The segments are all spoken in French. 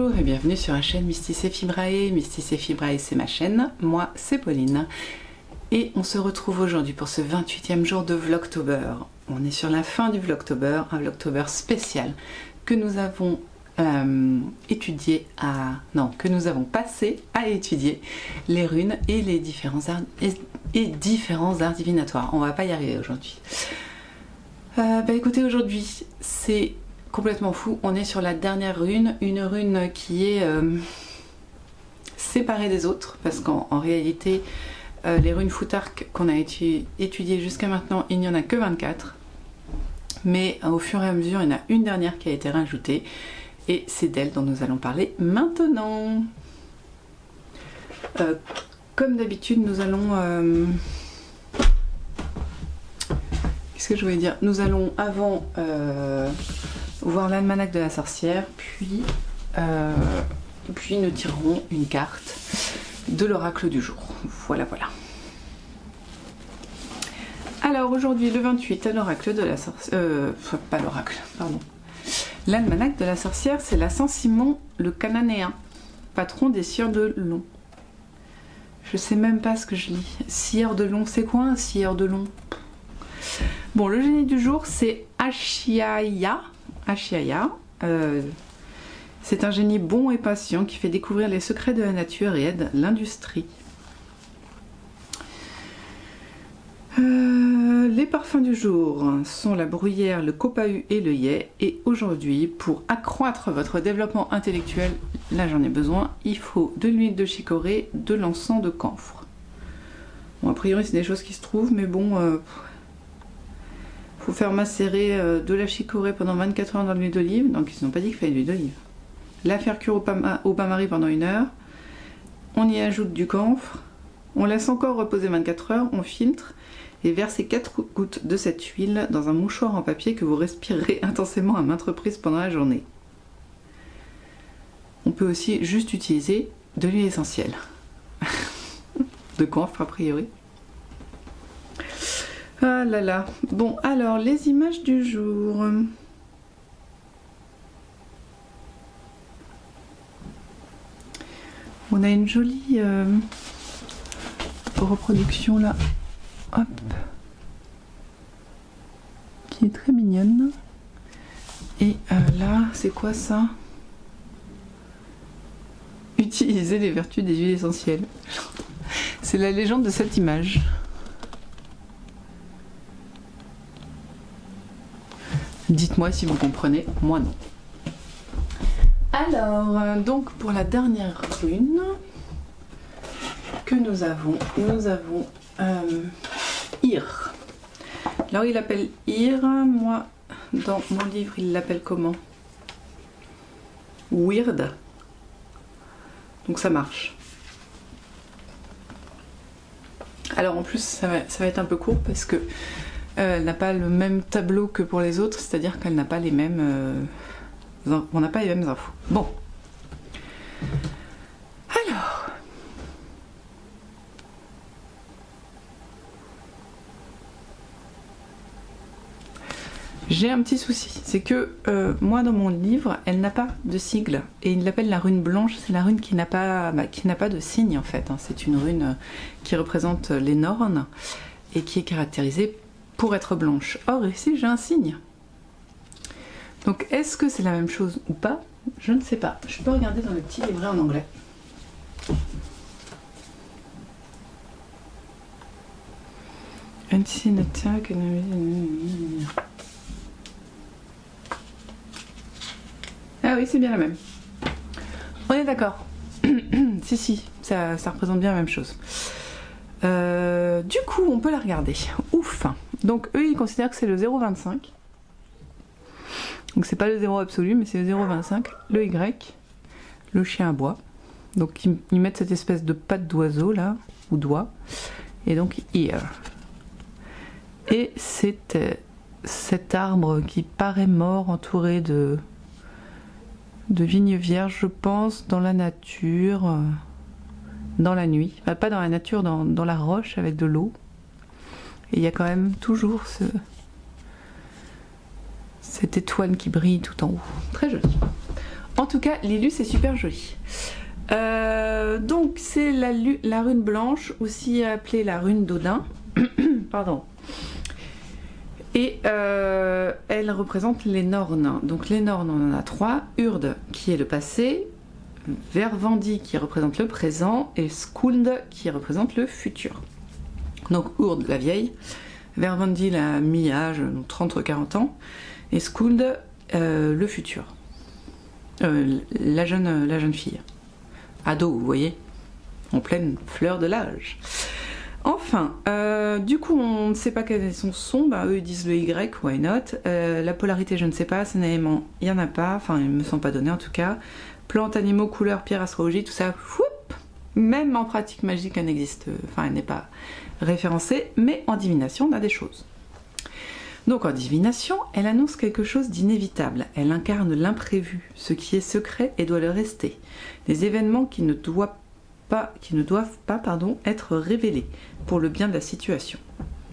Bonjour et bienvenue sur la chaîne Mystic Fibrae. Mystic Fibrae, c'est ma chaîne, moi c'est Pauline. Et on se retrouve aujourd'hui pour ce 28e jour de Vlogtober. On est sur la fin du Vlogtober, un Vlogtober spécial que nous avons que nous avons passé à étudier les runes et les différents arts divinatoires. On va pas y arriver aujourd'hui. Écoutez, aujourd'hui c'est complètement fou. On est sur la dernière rune, une rune qui est séparée des autres, parce qu'en réalité les runes Futhark qu'on a étudiées jusqu'à maintenant, il n'y en a que 24, mais au fur et à mesure il y en a une dernière qui a été rajoutée et c'est d'elle dont nous allons parler maintenant. Comme d'habitude, nous allons qu'est-ce que je voulais dire, nous allons avant voir l'almanach de la sorcière, puis nous tirerons une carte de l'oracle du jour. Voilà. Alors aujourd'hui, le 28, à l'oracle de la sorcière, pas l'oracle, pardon. L'almanach de la sorcière, c'est la Saint-Simon le Cananéen, patron des scieurs de long. Je sais même pas ce que je lis. Scieur de long, c'est quoi un scieur de long? Bon, le génie du jour, c'est Ashiaya. C'est un génie bon et patient qui fait découvrir les secrets de la nature et aide l'industrie. Les parfums du jour sont la bruyère, le copahu et le yé. Et aujourd'hui, pour accroître votre développement intellectuel, là j'en ai besoin, il faut de l'huile de chicorée, de l'encens de camphre. Bon, a priori c'est des choses qui se trouvent, mais bon, faut faire macérer de la chicorée pendant 24 heures dans l'huile d'olive, donc ils n'ont pas dit qu'il fallait de l'huile d'olive. La faire cuire au bain-marie pendant 1 heure, on y ajoute du camphre, on laisse encore reposer 24 heures, on filtre, et versez 4 gouttes de cette huile dans un mouchoir en papier que vous respirerez intensément à maintes reprises pendant la journée. On peut aussi juste utiliser de l'huile essentielle. De camphre a priori. Ah là là. Bon, alors les images du jour. On a une jolie reproduction là. Hop, qui est très mignonne. Et là, c'est quoi ça? Utiliser les vertus des huiles essentielles. C'est la légende de cette image. Dites-moi si vous comprenez, moi non. Alors, donc pour la dernière rune que nous avons Ir. Alors il l'appelle Ir, moi dans mon livre il l'appelle comment? Weird. Donc ça marche. Alors en plus ça va être un peu court parce que elle n'a pas le même tableau que pour les autres, c'est-à-dire qu'elle n'a pas les mêmes on n'a pas les mêmes infos. Bon. Alors j'ai un petit souci, c'est que moi dans mon livre, elle n'a pas de sigle et il l'appelle la rune blanche, c'est la rune qui n'a pas de signe en fait. Hein. C'est une rune qui représente les Nornes et qui est caractérisée pour être blanche. Or ici j'ai un signe. Donc est-ce que c'est la même chose ou pas? Je ne sais pas. Je peux regarder dans le petit livret en anglais. Unseen attack. Ah oui, c'est bien la même. On est d'accord. si, ça représente bien la même chose. Du coup, on peut la regarder. Ouf. Donc eux, ils considèrent que c'est le 0,25. Donc c'est pas le 0 absolu, mais c'est le 0,25. Le Y, le chien à bois. Donc ils mettent cette espèce de patte d'oiseau là, ou doigt. Et donc ear. Et c'est cet arbre qui paraît mort, entouré de vignes vierges, je pense, dans la nature, dans la nuit. Enfin, pas dans la nature, dans la roche avec de l'eau. Et il y a quand même toujours cette étoile qui brille tout en haut. Très joli. En tout cas, Lilu, c'est super joli. Donc, c'est la rune blanche, aussi appelée la rune d'Odin. Pardon. Et elle représente les Nornes. Donc, les Nornes, on en a 3. Urd, qui est le passé. Vervandi, qui représente le présent. Et Skuld, qui représente le futur. Donc, Urd, la vieille. Vervandi, la mi-âge, 30-40 ans. Et Skuld, le futur. La jeune fille. Ado, vous voyez, en pleine fleur de l'âge. Enfin, du coup, on ne sait pas quel est son son. Bah, eux, ils disent le Y, why not. La polarité, je ne sais pas. Scénalement, il n'y en a pas. Enfin, ils ne me sont pas donnés, en tout cas. Plantes, animaux, couleurs, pierres, astrologie, tout ça. Whoop, même en pratique magique, elle n'existe. Enfin, elle n'est pas référencée. Mais en divination, on a des choses. Donc en divination, elle annonce quelque chose d'inévitable. Elle incarne l'imprévu, ce qui est secret et doit le rester. Les événements qui ne doivent pas être révélés pour le bien de la situation.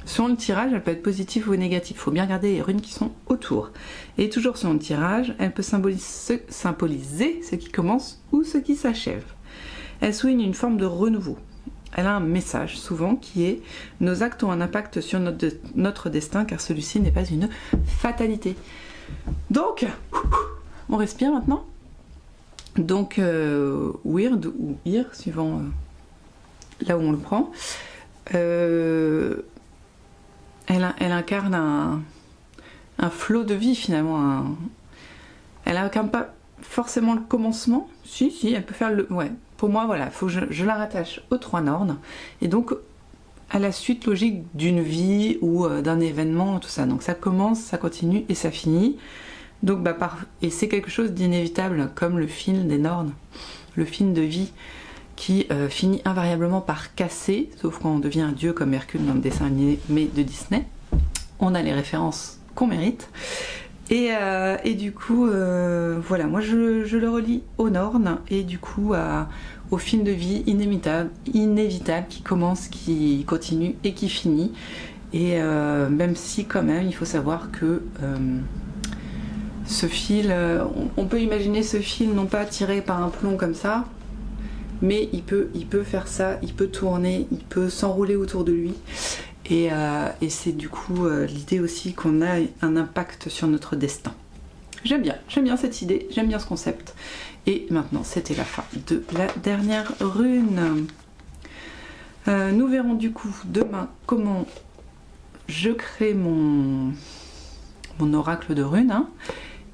Selon le tirage, elle peut être positive ou négative. Il faut bien regarder les runes qui sont autour. Et toujours selon le tirage, elle peut symboliser ce qui commence ou ce qui s'achève. Elle souligne une forme de renouveau. Elle a un message souvent qui est « Nos actes ont un impact sur notre destin car celui-ci n'est pas une fatalité ». Donc, on respire maintenant. Donc, Weird ou Ir, suivant là où on le prend, elle incarne un flot de vie finalement. Elle incarne pas forcément le commencement. Si, elle peut faire le... Ouais. Pour moi, voilà, faut que je la rattache aux 3 Nornes et donc à la suite logique d'une vie ou d'un événement, tout ça. Donc ça commence, ça continue et ça finit. Donc et c'est quelque chose d'inévitable comme le fil des Nornes, le fil de vie qui finit invariablement par casser, sauf quand on devient un dieu comme Hercule dans le dessin animé de Disney. On a les références qu'on mérite. Et du coup, voilà, moi je le relie aux Nornes et du coup au film de vie inévitable qui commence, qui continue et qui finit. Et même si quand même, il faut savoir que ce fil, on peut imaginer ce fil non pas tiré par un plomb comme ça, mais il peut faire ça, il peut tourner, il peut s'enrouler autour de lui. Et c'est du coup l'idée aussi qu'on a un impact sur notre destin. J'aime bien cette idée, j'aime bien ce concept. Et maintenant, c'était la fin de la dernière rune. Nous verrons du coup demain comment je crée mon oracle de runes. Hein.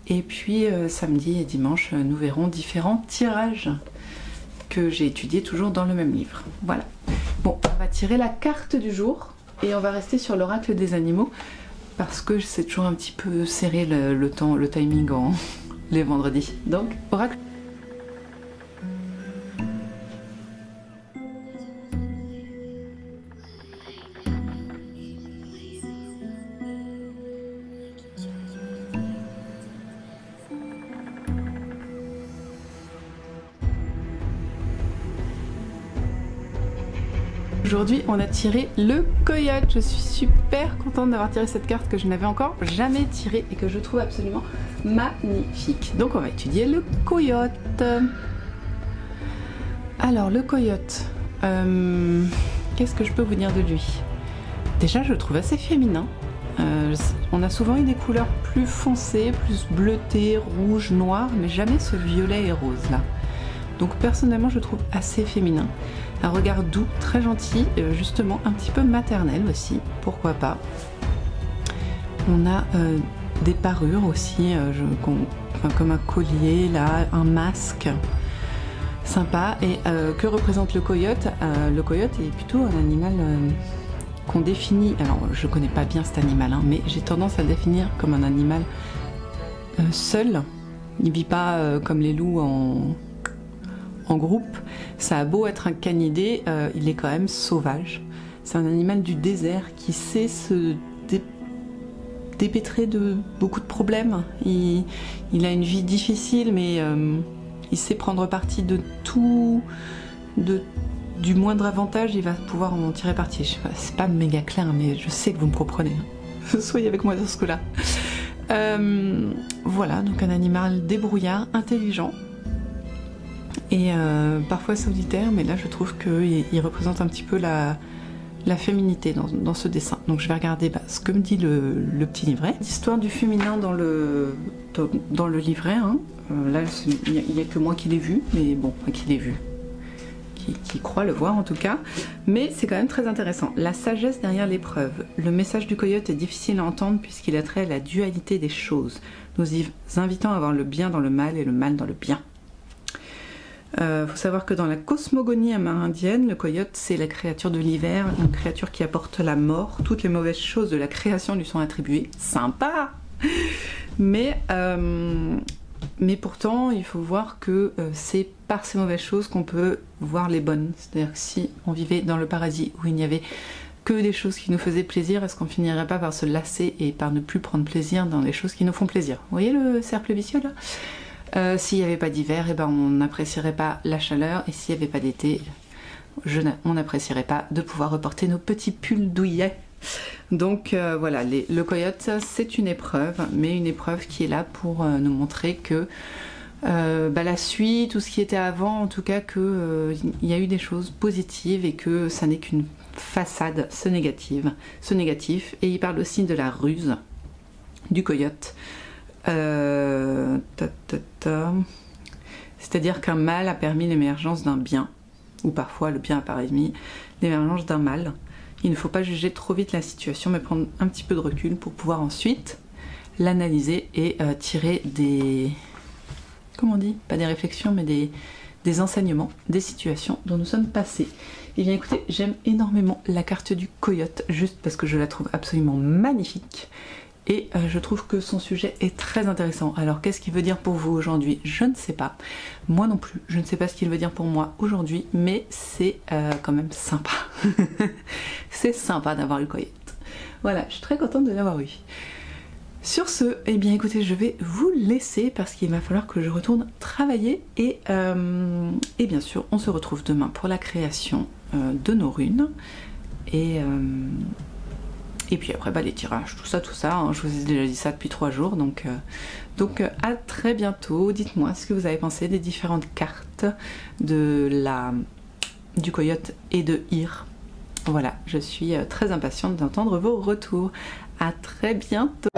Et puis samedi et dimanche, nous verrons différents tirages que j'ai étudiés toujours dans le même livre. Voilà. Bon, on va tirer la carte du jour. Et on va rester sur l'oracle des animaux parce que c'est toujours un petit peu serré le timing les vendredis. Donc, oracle. Aujourd'hui, on a tiré le coyote. Je suis super contente d'avoir tiré cette carte que je n'avais encore jamais tirée et que je trouve absolument magnifique. Donc, on va étudier le coyote. Alors, le coyote, qu'est-ce que je peux vous dire de lui? Déjà, je le trouve assez féminin. On a souvent eu des couleurs plus foncées, plus bleutées, rouges, noires, mais jamais ce violet et rose là. Donc personnellement, je le trouve assez féminin. Un regard doux, très gentil, justement un petit peu maternel aussi, pourquoi pas. On a des parures aussi, comme un collier, là, un masque, sympa. Et que représente le coyote? Le coyote est plutôt un animal qu'on définit, alors je connais pas bien cet animal, hein, mais j'ai tendance à le définir comme un animal seul. Il vit pas comme les loups en groupe. Ça a beau être un canidé, il est quand même sauvage. C'est un animal du désert qui sait se dépêtrer de beaucoup de problèmes. Il a une vie difficile, mais il sait prendre parti de tout, du moindre avantage, il va pouvoir en tirer parti. Je sais pas, c'est pas méga clair, mais je sais que vous me comprenez. Soyez avec moi dans ce coup-là. Voilà, donc un animal débrouillard, intelligent et parfois solitaire, mais là je trouve qu'il représente un petit peu la féminité dans ce dessin. Donc je vais regarder ce que me dit le petit livret. L'histoire du féminin dans le livret, hein. Là il n'y a que moi qui l'ai vu, mais bon, qui l'ai vu, qui croit le voir en tout cas, mais c'est quand même très intéressant. La sagesse derrière l'épreuve. Le message du coyote est difficile à entendre puisqu'il a trait à la dualité des choses, nous y invitant à voir le bien dans le mal et le mal dans le bien. Faut savoir que dans la cosmogonie amérindienne, le coyote c'est la créature de l'hiver, une créature qui apporte la mort. Toutes les mauvaises choses de la création lui sont attribuées. Sympa. Mais pourtant, il faut voir que c'est par ces mauvaises choses qu'on peut voir les bonnes. C'est-à-dire que si on vivait dans le paradis où il n'y avait que des choses qui nous faisaient plaisir, est-ce qu'on finirait pas par se lasser et par ne plus prendre plaisir dans les choses qui nous font plaisir? Vous voyez le cercle vicieux là? S'il n'y avait pas d'hiver, on n'apprécierait pas la chaleur, et s'il n'y avait pas d'été, on n'apprécierait pas de pouvoir reporter nos petits pulls douillets. Donc voilà, le coyote c'est une épreuve, mais une épreuve qui est là pour nous montrer que la suite, tout ce qui était avant, en tout cas qu'il y a eu des choses positives et que ça n'est qu'une façade, ce négatif. Et il parle aussi de la ruse du coyote. C'est-à-dire qu'un mal a permis l'émergence d'un bien, ou parfois le bien a permis l'émergence d'un mal. Il ne faut pas juger trop vite la situation, mais prendre un petit peu de recul pour pouvoir ensuite l'analyser et tirer des... Comment on dit? Pas des réflexions, mais des enseignements, des situations dont nous sommes passés. Et bien écoutez, j'aime énormément la carte du coyote, juste parce que je la trouve absolument magnifique. Et je trouve que son sujet est très intéressant. Alors qu'est-ce qu'il veut dire pour vous aujourd'hui? Je ne sais pas. Moi non plus, je ne sais pas ce qu'il veut dire pour moi aujourd'hui, mais c'est quand même sympa. C'est sympa d'avoir le coyote. Voilà, je suis très contente de l'avoir eu. Sur ce, eh bien écoutez, je vais vous laisser parce qu'il va falloir que je retourne travailler. Et bien sûr, on se retrouve demain pour la création de nos runes. Et puis après les tirages, tout ça, hein. Je vous ai déjà dit ça depuis 3 jours, donc à très bientôt. Dites-moi ce que vous avez pensé des différentes cartes du coyote et de Ir. Voilà, je suis très impatiente d'entendre vos retours. À très bientôt.